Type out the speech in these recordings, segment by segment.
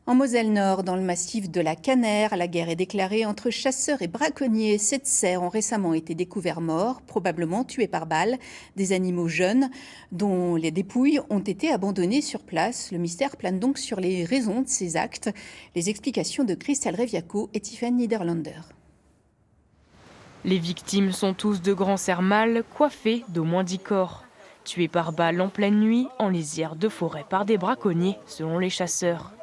En Moselle-Nord, dans le massif de la Canère, la guerre est déclarée entre chasseurs et braconniers. 7 cerfs ont récemment été découverts morts, probablement tués par balle. Des animaux jeunes dont les dépouilles ont été abandonnées sur place. Le mystère plane donc sur les raisons de ces actes. Les explications de Christelle Reviaco et Tiffany Niederlander. Les victimes sont tous de grands cerfs mâles coiffés d'au moins 10 corps. Tués par balle en pleine nuit, en lisière de forêt par des braconniers, selon les chasseurs.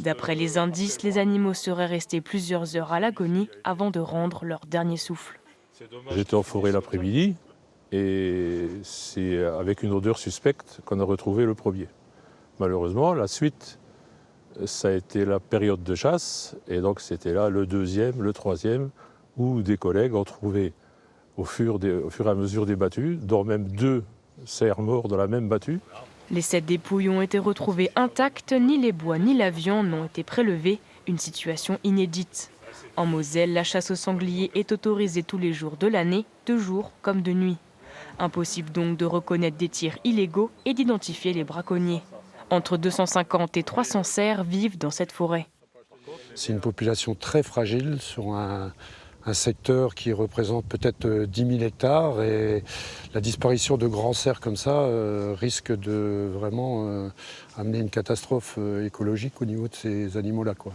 D'après les indices, les animaux seraient restés plusieurs heures à l'agonie avant de rendre leur dernier souffle. J'étais en forêt l'après-midi et c'est avec une odeur suspecte qu'on a retrouvé le premier. Malheureusement, la suite, ça a été la période de chasse et donc c'était là le deuxième, le troisième, où des collègues ont trouvé au fur et à mesure des battues, dont même 2 cerfs morts dans la même battue. Les 7 dépouilles ont été retrouvées intactes, ni les bois ni la viande n'ont été prélevés, une situation inédite. En Moselle, la chasse au sanglier est autorisée tous les jours de l'année, de jour comme de nuit. Impossible donc de reconnaître des tirs illégaux et d'identifier les braconniers. Entre 250 et 300 cerfs vivent dans cette forêt. C'est une population très fragile sur un secteur qui représente peut-être 10 000 hectares et la disparition de grands cerfs comme ça risque de vraiment amener une catastrophe écologique au niveau de ces animaux-là, quoi.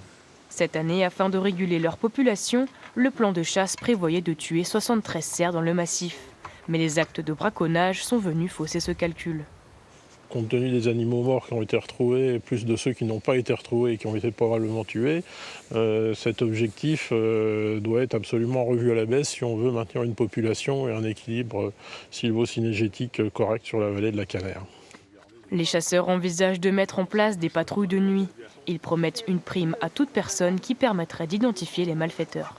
Cette année, afin de réguler leur population, le plan de chasse prévoyait de tuer 73 cerfs dans le massif. Mais les actes de braconnage sont venus fausser ce calcul. Compte tenu des animaux morts qui ont été retrouvés, et plus de ceux qui n'ont pas été retrouvés et qui ont été probablement tués, cet objectif doit être absolument revu à la baisse si on veut maintenir une population et un équilibre sylvo-cynégétique correct sur la vallée de la Canère. Les chasseurs envisagent de mettre en place des patrouilles de nuit. Ils promettent une prime à toute personne qui permettrait d'identifier les malfaiteurs.